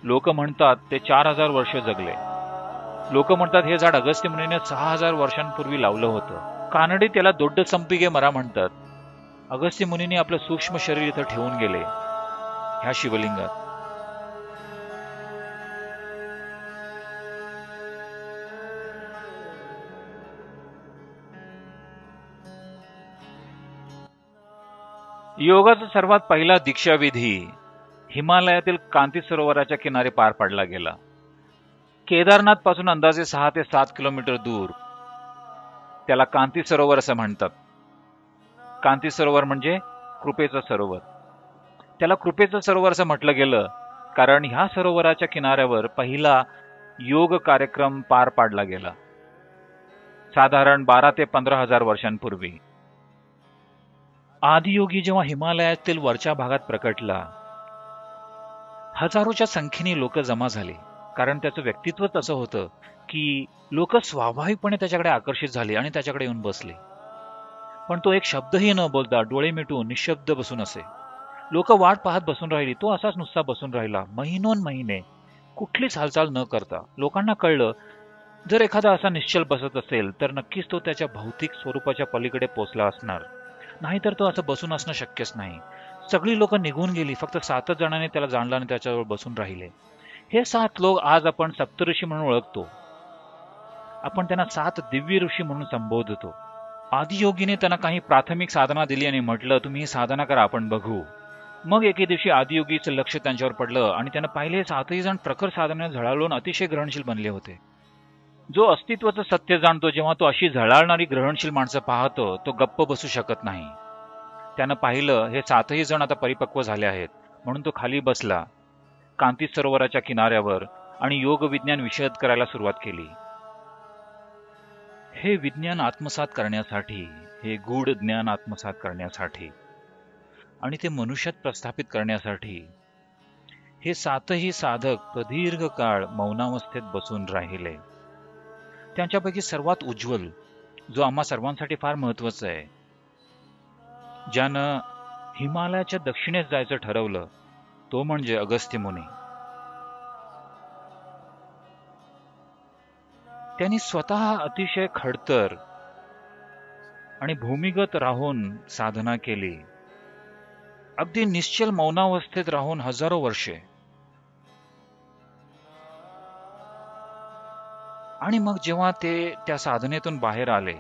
लोक म्हणतात ते 4000 वर्ष जगले. लोक म्हणतात हे झाड अगस्त्य मुनीने 6000 वर्षांपूर्वी लावलं होतं. कानडी त्याला दोड्ड संपिगे मरा म्हणतात. अगस्त्य मुनीने आपलं सूक्ष्म शरीर इथं ठेवून गेले ह्या शिवलिंगात. योगाचा सर्वात पहिला दीक्षाविधी हिमालयातील कांती सरोवराच्या किनारी पार पाडला गेला. केदारनाथ पासून अंदाजे 6 ते 7 किलोमीटर दूर. त्याला कांती सरोवर असं म्हणतात. कांती सरोवर म्हणजे कृपेचं सरोवर. त्याला कृपेचं सरोवर असं म्हटलं गेलं कारण ह्या सरोवराच्या किनाऱ्यावर पहिला योग कार्यक्रम पार पाडला गेला, साधारण 12 ते 15 हजार वर्षांपूर्वी. आदियोगी जेव्हा हिमालयातील वरच्या भागात प्रकटला, हजारोच्या संख्येने लोक जमा झाले. कारण त्याचं व्यक्तित्वच असं होतं की लोक स्वाभाविकपणे त्याच्याकडे आकर्षित झाले आणि त्याच्याकडे येऊन बसले. पण तो एक शब्दही न बोलता डोळे मिटून निशब्द बसून असे. लोक वाट पाहत बसून राहिली. तो असाच नुसता बसून राहिला महिनोन महिने, कुठलीच हालचाल न करता. लोकांना कळलं जर एखादा असा निश्चल बसत असेल तर नक्कीच तो त्याच्या भौतिक स्वरूपाच्या पलीकडे पोचला असणार, नाहीतर तो असं बसून असणं शक्यच नाही. सगळी लोक निघून गेली. फक्त 7 जणांनी त्याला जाणलं आणि त्याच्यावर बसून राहिले. हे 7 लोक आज आपण सप्तऋषी म्हणून ओळखतो. आपण त्यांना 7 दिव्य ऋषी म्हणून संबोधतो. आदियोगीने त्यांना काही प्राथमिक साधना दिली आणि म्हटलं तुम्ही ही साधना करा, आपण बघू. मग एके दिवशी आदियोगीचं लक्ष त्यांच्यावर पडलं आणि त्यानं पाहिले 7ही जण प्रखर साधनेने झळाळून अतिशय ग्रहणशील बनले होते. जो अस्तित्वाचं सत्य जाणतो, जेव्हा तो अशी झळाळणारी ग्रहणशील माणसं पाहतो, तो गप्प बसू शकत नाही. त्यानं पाहिलं हे 7ही जण आता परिपक्व झाले आहेत, म्हणून तो खाली बसला कांती सरोवराच्या किनाऱ्यावर आणि योग विज्ञान विशद करायला सुरुवात केली. हे विज्ञान आत्मसात करण्यासाठी, हे गूढ ज्ञान आत्मसात करण्यासाठी आणि ते मनुष्यात प्रस्थापित करण्यासाठी हे 7ही साधक प्रदीर्घ काळ मौनावस्थेत बसून राहिले. त्यांच्यापैकी सर्वात उज्ज्वल, जो आम्हा सर्वांसाठी फार महत्वाचा आहे, ज्यानं हिमालयाच्या दक्षिणेस जायचं ठरवलं, तो म्हणजे अगस्त्य मुनी. त्यांनी स्वतः अतिशय खडतर आणि भूमिगत राहून साधना केली. अगदी निश्चल मौनावस्थेत राहून हजारो वर्षे. आणि मग जेव्हा ते त्या साधनेतून बाहेर आले,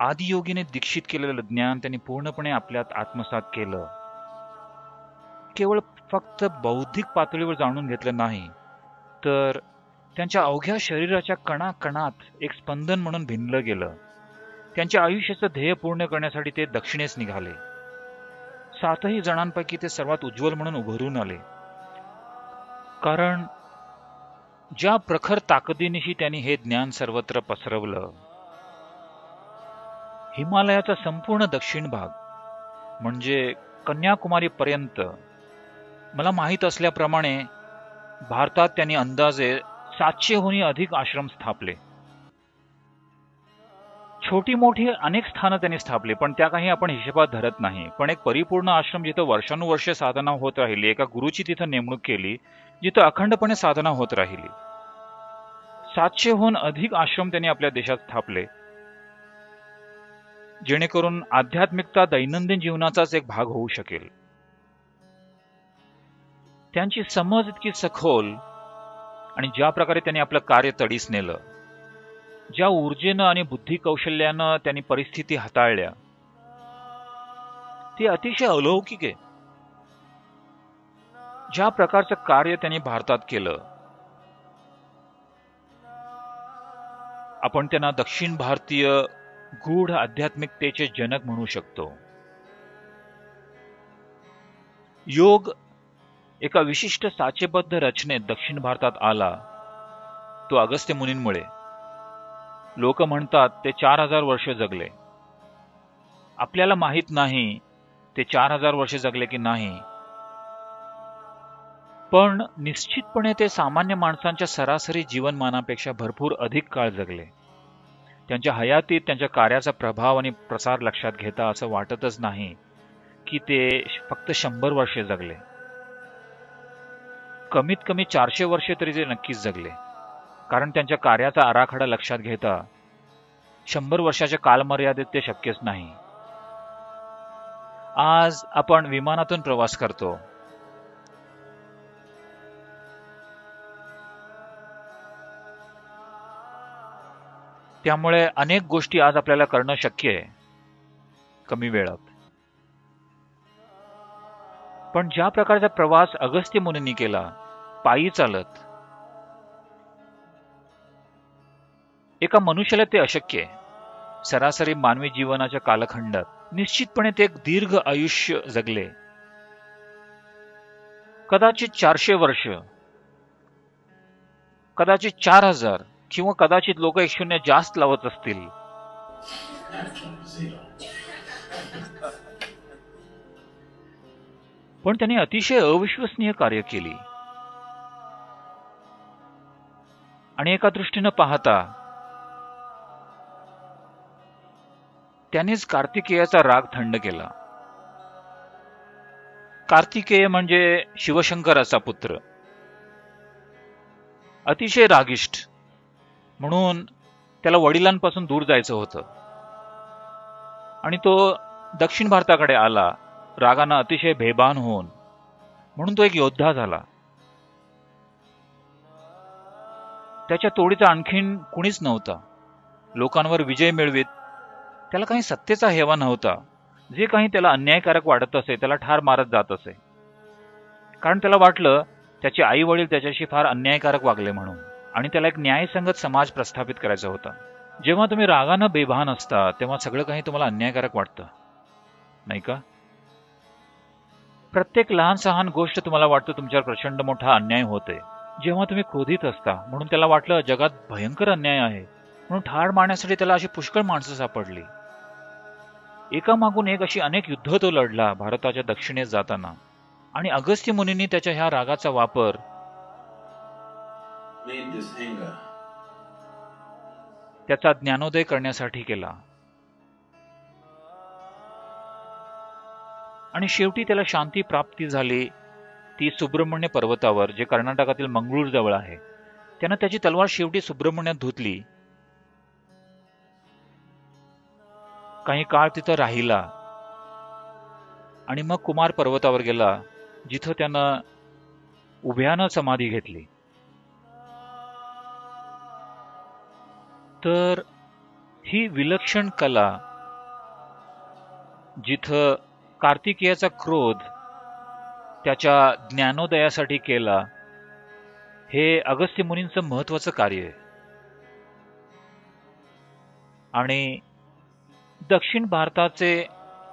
आदियोगीने दीक्षित केलेलं ज्ञान त्यांनी पूर्णपणे आपल्यात आत्मसात केलं. केवळ फक्त बौद्धिक पातळीवर जाणून घेतलं नाही, तर त्यांच्या अवघ्या शरीराच्या कणाकणात एक स्पंदन म्हणून भिनलं गेलं. त्यांच्या आयुष्याचं ध्येय पूर्ण करण्यासाठी ते दक्षिणेस निघाले. 7ही जणांपैकी ते सर्वात उज्ज्वल म्हणून उभरून आले. कारण ज्या प्रखर ताकदीनिशी त्यांनी हे ज्ञान सर्वत्र पसरवलं, हिमालयाचा संपूर्ण दक्षिण भाग म्हणजे कन्याकुमारी पर्यंत, मला माहीत असल्याप्रमाणे भारतात त्यांनी अंदाजे 700हूनही अधिक आश्रम स्थापले. छोटी मोठी अनेक स्थानं त्यांनी स्थापली, पण त्या काही आपण हिशोबात धरत नाही. पण एक परिपूर्ण आश्रम जिथं वर्षानुवर्षे साधना होत राहिली, एका गुरुची तिथं नेमणूक केली, जिथं अखंडपणे साधना होत राहिली. 700हून अधिक आश्रम त्यांनी आपल्या देशात स्थापले, जेणेकरून आध्यात्मिकता दैनंदिन जीवनाचाच एक भाग होऊ शकेल. त्यांची समज इतकी सखोल आणि ज्या प्रकारे त्यांनी आपलं कार्य तडीस नेलं, ज्या ऊर्जेनं आणि बुद्धी कौशल्यानं त्यांनी परिस्थिती हाताळल्या, ते अतिशय अलौकिक आहे. ज्या प्रकारचं कार्य त्यांनी भारतात केलं, आपण त्यांना दक्षिण भारतीय गूढ आध्यात्मिकतेचे जनक म्हणू शकतो. योग एका विशिष्ट साचेबद्ध रचनेत दक्षिण भारतात आला, तो अगस्त्य मुनींमुळे. लोक म्हणतात ते 4000 वर्ष जगले. आपल्याला माहित नाही ते 4000 वर्ष जगले की नाही, पण निश्चितपणे ते सामान्य माणसांच्या सरासरी जीवनमानापेक्षा भरपूर अधिक काळ जगले. त्यांच्या हयातीत त्यांच्या कार्याचा प्रभाव आणि प्रसार लक्षात घेता असं वाटतच नाही की ते फक्त 100 वर्षे जगले. कमीत कमी 400 वर्षे तरी ते नक्कीच जगले, कारण त्यांच्या कार्याचा आराखडा लक्षात घेता 100 वर्षाच्या कालमर्यादेत ते शक्यच नाही. आज आपण विमानातून प्रवास करतो. त्यामुळे अनेक गोष्टी आज आपल्याला करणं शक्य आहे कमी वेळात. पण ज्या प्रकारचा प्रवास अगस्त्य मुनींनी केला, पायी चालत, एका मनुष्याला ते अशक्य आहे. सरासरी मानवी जीवनाच्या कालखंडात निश्चितपणे ते एक दीर्घ आयुष्य जगले. कदाचित 400 वर्ष, कदाचित 4000, किंवा कदाचित लोक 1 जास्त लावत असतील. पण त्यांनी अतिशय अविश्वसनीय कार्य केली. आणि एका दृष्टीनं पाहता त्यांनीच कार्तिकेयाचा राग थंड केला. कार्तिकेय म्हणजे शिवशंकराचा पुत्र, अतिशय रागिष्ठ, म्हणून त्याला वडिलांपासून दूर जायचं होतं आणि तो दक्षिण भारताकडे आला रागानं अतिशय बेभान होऊन. म्हणून तो एक योद्धा झाला. त्याच्या तोडीचा आणखीन कुणीच नव्हता. लोकांवर विजय मिळवीत त्याला काही सत्तेचा हेवा नव्हता. जे काही त्याला अन्यायकारक वाटत असे त्याला ठार मारत जात असे, कारण त्याला वाटलं त्याचे आई वडील त्याच्याशी फार अन्यायकारक वागले म्हणून, आणि त्याला एक न्यायसंगत समाज प्रस्थापित करायचा होता. जेव्हा तुम्ही रागानं बेभान असता तेव्हा सगळं काही तुम्हाला अन्यायकारक वाटतं, नाही का? प्रत्येक लहान सहान गोष्ट तुम्हाला वाटतं तुमच्यावर प्रचंड मोठा अन्याय होते. जेव्हा तुम्ही क्रोधित असता, म्हणून त्याला वाटलं जगात भयंकर अन्याय आहे, म्हणून ठार मारण्यासाठी त्याला अशी पुष्कळ माणसं सापडली. एकामागून एक अशी अनेक युद्ध तो लढला भारताच्या दक्षिणेस जाताना. आणि अगस्त्य मुनींनी त्याच्या ह्या रागाचा वापर त्याचा ज्ञानोदय करण्यासाठी केला. आणि शेवटी त्याला शांती प्राप्ती झाली, ती सुब्रह्मण्य पर्वतावर, जे कर्नाटकातील मंगळूर जवळ आहे. त्यानं त्याची तलवार शेवटी सुब्रह्मण्यात धुतली. काही काळ तिथं राहिला आणि मग कुमार पर्वतावर गेला, जिथं त्यानं उभ्यानं समाधी घेतली. तर ही विलक्षण कला, जिथं कार्तिकेयाचा क्रोध त्याच्या ज्ञानोदयासाठी केला, हे अगस्त्य मुनींचं महत्वाचं कार्य आहे. आणि दक्षिण भारताचे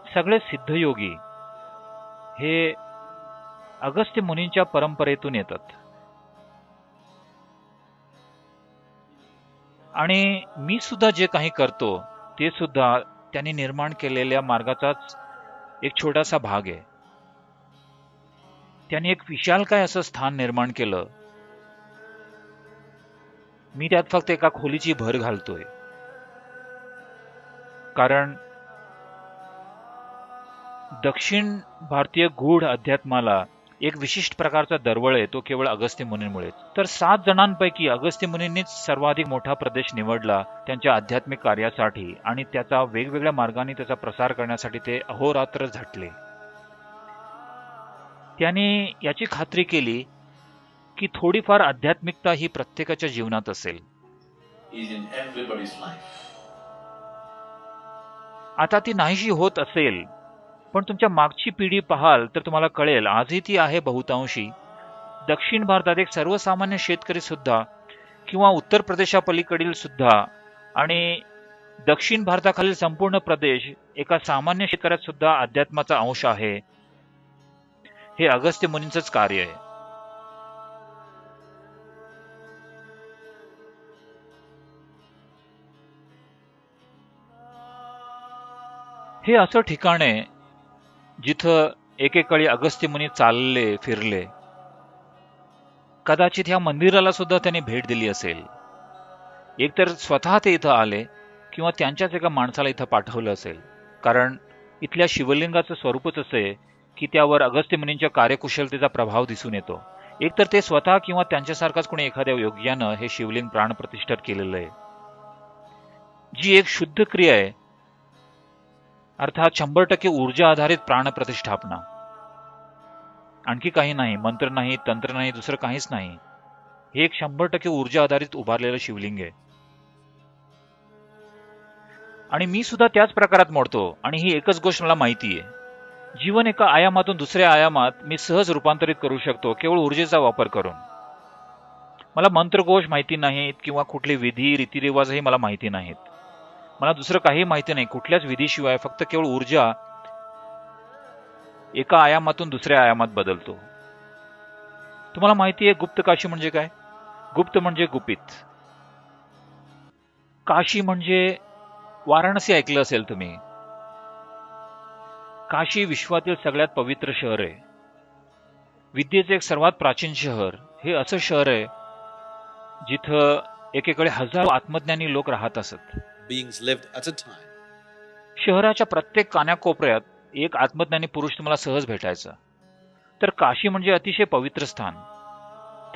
सगळे सिद्धयोगी हे अगस्त्य मुनींच्या परंपरेतून येतात. आणि मी सुद्धा जे काही करतो ते सुद्धा त्यांनी निर्माण केलेल्या मार्गाचाच एक छोटासा भाग आहे. त्यांनी एक विशालकाय असं स्थान निर्माण केलं. मी त्यात फक्त एका खोलीची भर घालतोय, कारण दक्षिण भारतीय गूढ अध्यात्माला एक विशिष्ट प्रकारचा दरवळ आहे, तो केवळ अगस्त्य मुनींमुळे. तर 7 जणांपैकी अगस्त्य मुनींनीच सर्वाधिक मोठा प्रदेश निवडला त्यांच्या आध्यात्मिक कार्यासाठी, आणि त्याचा वेगवेगळ्या मार्गाने त्याचा प्रसार करण्यासाठी ते अहोरात्र झटले. त्यांनी याची खात्री केली की थोडीफार आध्यात्मिकता ही प्रत्येकाच्या जीवनात असेल. आता ती नाहीशी होत असेल, पण तुमच्या मागची पिढी पाहाल तर तुम्हाला कळेल आजही ती आहे बहुतांशी. दक्षिण भारतात एक सर्वसामान्य शेतकरी सुद्धा, किंवा उत्तर प्रदेशापलीकडील सुद्धा, आणि दक्षिण भारताखालील संपूर्ण प्रदेश एका सामान्य शेतकऱ्यात सुद्धा अध्यात्माचा अंश आहे. हे अगस्त्य मुनींचंच कार्य आहे. हे असं ठिकाण आहे जिथं एकेकाळी अगस्त्य मुनी चालले फिरले. कदाचित ह्या मंदिराला सुद्धा त्यांनी भेट दिली असेल. एकतर स्वतः ते इथं आले, किंवा त्यांच्याच एका माणसाला इथं पाठवलं असेल, कारण इथल्या शिवलिंगाचं स्वरूपच असे की त्यावर अगस्त्य मुनींच्या कार्यकुशलतेचा प्रभाव दिसून येतो. एकतर ते स्वतः किंवा त्यांच्यासारखाच कोणी एखाद्या योग्यानं हे शिवलिंग प्राणप्रतिष्ठित केलेलं आहे, जी एक शुद्ध क्रिया आहे, अर्थात 100% ऊर्जा आधारित प्राणप्रतिष्ठापना. आणखी काही नाही, मंत्र नाही, तंत्र नाही, दुसरं काहीच नाही. हे एक 100% ऊर्जा आधारित उभारलेलं शिवलिंग आहे. आणि मी सुद्धा त्याच प्रकारात मोडतो. आणि ही एकच गोष्ट मला माहिती आहे, जीवन एका आयामातून दुसऱ्या आयामात मी सहज रूपांतरित करू शकतो केवळ ऊर्जेचा वापर करून. मला मंत्रकोश माहिती नाहीत किंवा कुठले विधी रीतिरिवाजही मला माहिती नाहीत. मला दुसरं काही माहिती नाही. कुठल्याच विधीशिवाय फक्त केवळ ऊर्जा एका आयामातून दुसऱ्या आयामात बदलतो. तुम्हाला माहिती आहे गुप्त काशी म्हणजे काय? गुप्त म्हणजे गुपित. काशी म्हणजे वाराणसी ऐकलं असेल तुम्ही. काशी विश्वातील सगळ्यात पवित्र शहर आहे. विद्येचे एक सर्वात प्राचीन शहर. हे असं शहर आहे जिथं एकेकडे हजारो आत्मज्ञानी लोक राहत असत. beings lived at a time. शहराच्या प्रत्येक कानाकोपऱ्यात एक आत्मज्ञानी पुरुष तुम्हाला सहज भेटायचा. तर काशी म्हणजे अतिशय पवित्र स्थान.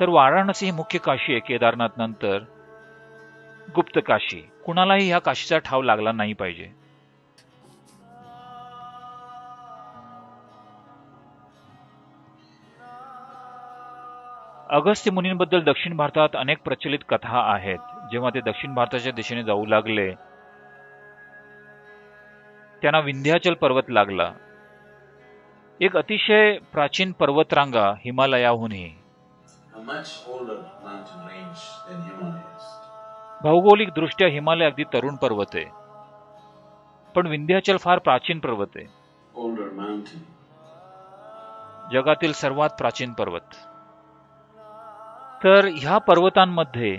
तर वाराणसी ही मुख्य काशी आहे केदारनाथ नंतर गुप्त काशी. कुणालाही ह्या काशीचा ठाव लागला नाही पाहिजे. अगस्त्य मुनींबद्दल दक्षिण भारतात अनेक प्रचलित कथा आहेत. जेव्हा ते दक्षिण भारताच्या दिशेने जाऊ लागले त्यांना विंध्याचल पर्वत लागला. एक अतिशय प्राचीन पर्वतरांगा हिमालयाहूनही. A much older mountain range than Himalayas. भौगोलिक दृष्ट्या हिमालय अगदी तरुण पर्वत आहे, पण विंध्याचल फार प्राचीन पर्वत आहे. Older mountain. जगातील सर्वात प्राचीन पर्वत. तर ह्या पर्वतांमध्ये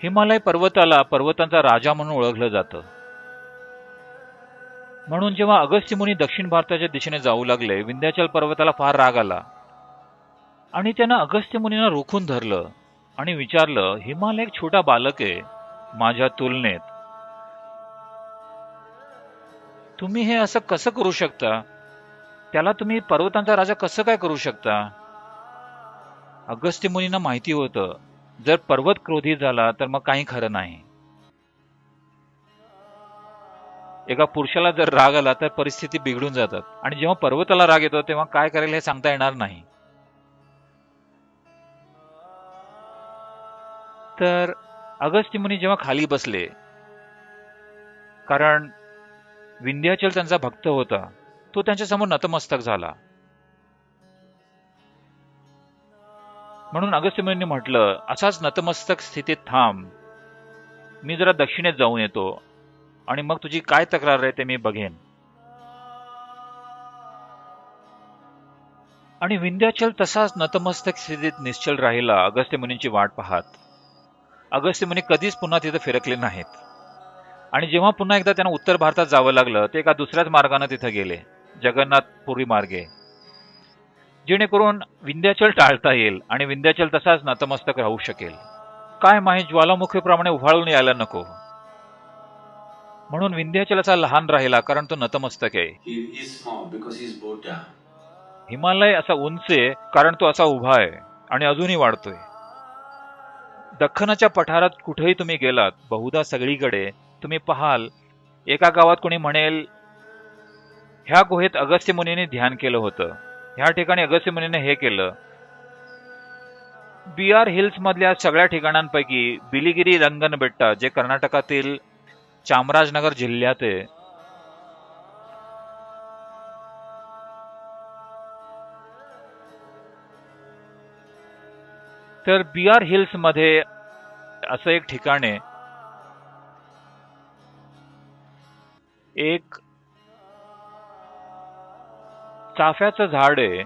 हिमालय पर्वताला पर्वतांचा राजा म्हणून ओळखलं जातं. म्हणून जेव्हा अगस्त्य मुनी दक्षिण भारताच्या दिशेने जाऊ लागले विंध्याचल पर्वताला फार राग आला आणि त्यानं अगस्त्य मुनींना रोखून धरलं आणि विचारलं, हिमालय एक छोटा बालक आहे माझ्या तुलनेत. तुम्ही हे असं कसं करू शकता? त्याला तुम्ही पर्वतांचा राजा कसं काय करू शकता? अगस्त्य मुनींना माहिती होतं जर पर्वत क्रोधी झाला तर मग काही खरं नाही. एका पुरुषाला जर राग आला तर परिस्थिती बिघडून जातात. आणि जेव्हा पर्वताला राग येतो तेव्हा काय करेल हे सांगता येणार नाही. तर अगस्त्य मुनी जेव्हा खाली बसले, कारण विंध्याचल त्यांचा भक्त होता, तो त्यांच्यासमोर नतमस्तक झाला. म्हणून अगस्त्य मुनींनी म्हटलं, असाच नतमस्तक स्थितीत थांब, मी जरा दक्षिणेत जाऊन येतो आणि मग तुझी काय तक्रार आहे ते मी बघेन. आणि विंध्याचल तसाच नतमस्तक स्थितीत निश्चल राहिला अगस्त्य मुनींची वाट पाहत. अगस्त्य मुनी कधीच पुन्हा तिथे फिरकले नाहीत. आणि जेव्हा पुन्हा एकदा त्यांना उत्तर भारतात जावं लागलं ते एका दुसऱ्याच मार्गाने तिथे गेले, जगन्नाथपुरी मार्गे, जेणेकरून विंध्याचल टाळता येईल आणि विंध्याचल तसाच नतमस्तक राहू शकेल. काय माहीत ज्वालामुखीप्रमाणे उभाळून यायला नको. म्हणून विंध्याचल असा लहान राहिला कारण तो नतमस्तक आहे. He is small because he is bowed down. Himalaya असा उंच आहे कारण तो असा उभा आहे आणि अजूनही वाढतोय. दख्खनच्या पठारात कुठेही तुम्ही गेलात, बहुधा सगळीकडे तुम्ही पाहाल एका गावात कोणी म्हणेल, ह्या गुहेत अगस्त्य मुनीने ध्यान केलं होतं, ह्या ठिकाणी अगस्त्य मुनीने हे केलं. बिआर हिल्स मधल्या सगळ्या ठिकाणांपैकी बिलिगिरी रंगन बेट्ट, जे कर्नाटकातील चामराजनगर जिल्ह्यात आहे, तर बिआर हिल्स मध्ये असं एक ठिकाण आहे, एक चाफ्याचं झाड आहे.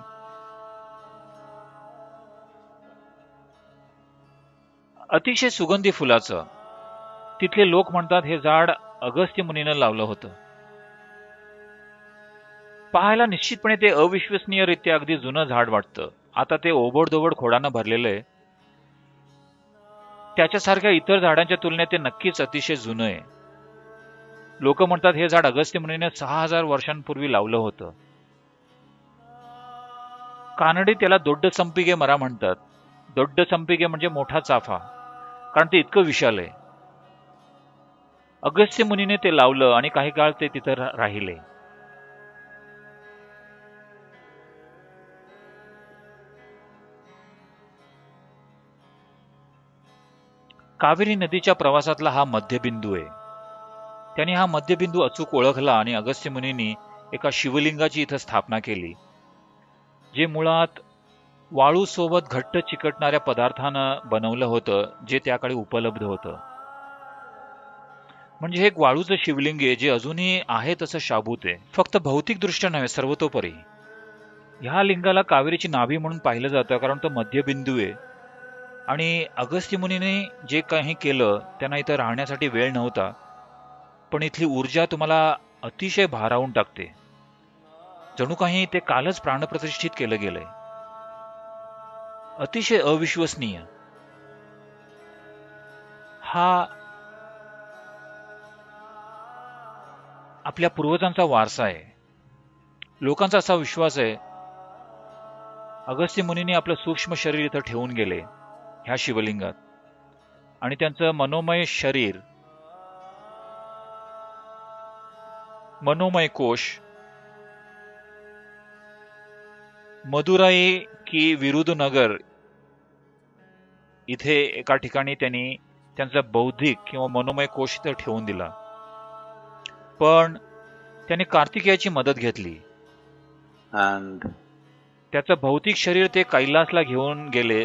अतिशय सुगंधी फुलाचं. तिथले लोक म्हणतात हे झाड अगस्त्य मुनीनं लावलं होतं. पाहायला निश्चितपणे ते अविश्वसनीयरित्या अगदी जुनं झाड वाटतं. आता ते ओबडधोबड खोडानं भरलेलं आहे. त्याच्यासारख्या इतर झाडांच्या तुलनेत ते नक्कीच अतिशय जुनं आहे. लोक म्हणतात हे झाड अगस्त्य मुनीने 6000 वर्षांपूर्वी लावलं होतं. कानडी त्याला दोड्ड संपिगे मरा म्हणतात. दोड्ड संपिगे म्हणजे मोठा चाफा, कारण ते इतकं विशाल आहे. अगस्त्य मुनीने ते लावलं आणि काही काळ ते तिथं राहिले. कावेरी नदीच्या प्रवासातला हा मध्यबिंदू आहे. त्याने हा मध्यबिंदू अचूक ओळखला आणि अगस्त्य मुनींनी एका शिवलिंगाची इथं स्थापना केली, जे मुळात वाळूसोबत घट्ट चिकटणाऱ्या पदार्थानं बनवलं होतं, जे त्याकडे उपलब्ध होतं. म्हणजे हे एक वाळूचं शिवलिंग आहे, जे अजूनही आहे तसं शाबूत आहे, फक्त भौतिकदृष्ट्या नव्हे, सर्वतोपरी. ह्या लिंगाला कावेरीची नाभी म्हणून पाहिलं जातं, कारण तो मध्यबिंदू आहे. आणि अगस्त्य मुनीने जे काही केलं, त्यांना इथं राहण्यासाठी वेळ नव्हता, पण इथली ऊर्जा तुम्हाला अतिशय भारावून टाकते. जणू काही ते कालच प्राणप्रतिष्ठित केलं गेलंय. अतिशय अविश्वसनीय. हा आपल्या पूर्वजांचा वारसा आहे. लोकांचा असा विश्वास आहे, अगस्त्य मुनींनी आपलं सूक्ष्म शरीर इथं ठेवून गेले ह्या शिवलिंगात, आणि त्यांचं मनोमय शरीर, मनोमय कोश मदुराई की विरुधनगर इथे एका ठिकाणी त्यांनी त्यांचा बौद्धिक किंवा मनोमय कोश इथं ठेवून दिला. पण त्यांनी कार्तिकेयाची मदत घेतली and त्याचं भौतिक शरीर ते कैलासला घेऊन गेले,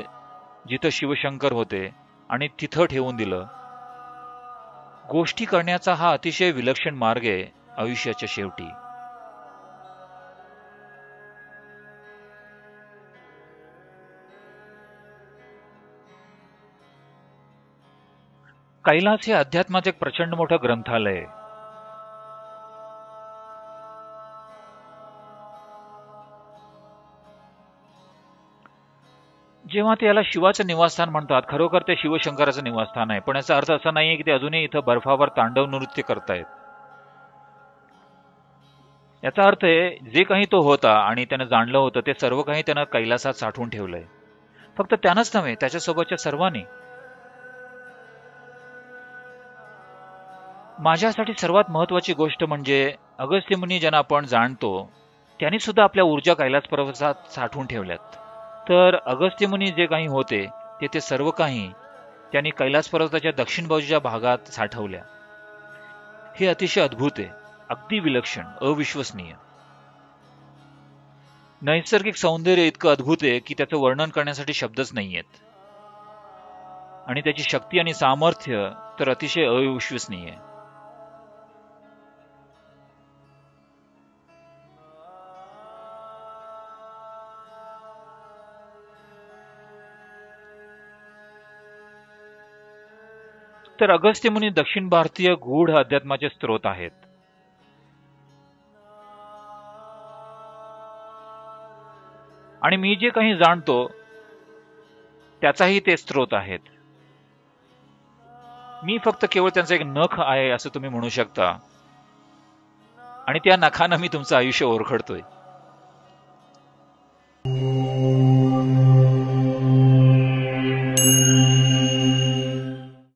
जिथं शिवशंकर होते, आणि तिथं ठेवून दिलं. गोष्टी करण्याचा हा अतिशय विलक्षण मार्ग आहे आयुष्याच्या शेवटी. कैलास हे अध्यात्माचं एक प्रचंड मोठं ग्रंथालय आहे. जेव्हा ते याला शिवाचं निवासस्थान म्हणतात, खरोखर ते शिवशंकराचं निवासस्थान आहे. पण याचा अर्थ असा नाहीये की ते अजूनही इथं बर्फावर तांडव नृत्य करतायत. याचा अर्थ आहे, जे काही तो होता आणि त्यानं जाणलं होतं, ते सर्व काही त्यानं कैलासात साठवून ठेवलंय. फक्त त्यानंच नव्हे, त्याच्यासोबतच्या सर्वांनी. माझ्यासाठी सर्वात महत्वाची गोष्ट म्हणजे अगस्त्य मुनी ज्यांना आपण जाणतो, त्यांनी सुद्धा आपल्या ऊर्जा कैलास पर्वतात साठवून ठेवल्यात. तर अगस्त्य मुनी जे काही होते, ते सर्व काही त्यांनी कैलास पर्वताच्या दक्षिण बाजूच्या भागात साठवल्या. हे अतिशय अद्भुत आहे, अगदी विलक्षण, अविश्वसनीय. नैसर्गिक सौंदर्य इतकं अद्भुत आहे की त्याचं वर्णन करण्यासाठी शब्दच नाहीयेत. आणि त्याची शक्ती आणि सामर्थ्य तर अतिशय अविश्वसनीय आहे. तर अगस्त्य मुनी दक्षिण भारतीय गूढ अध्यात्माचे स्रोत आहेत. आणि मी जे काही जाणतो त्याचाही ते स्रोत आहेत. मी फक्त केवळ त्यांचा एक नख आहे असं तुम्ही म्हणू शकता, आणि त्या नखानं मी तुमचं आयुष्य ओरखडतोय.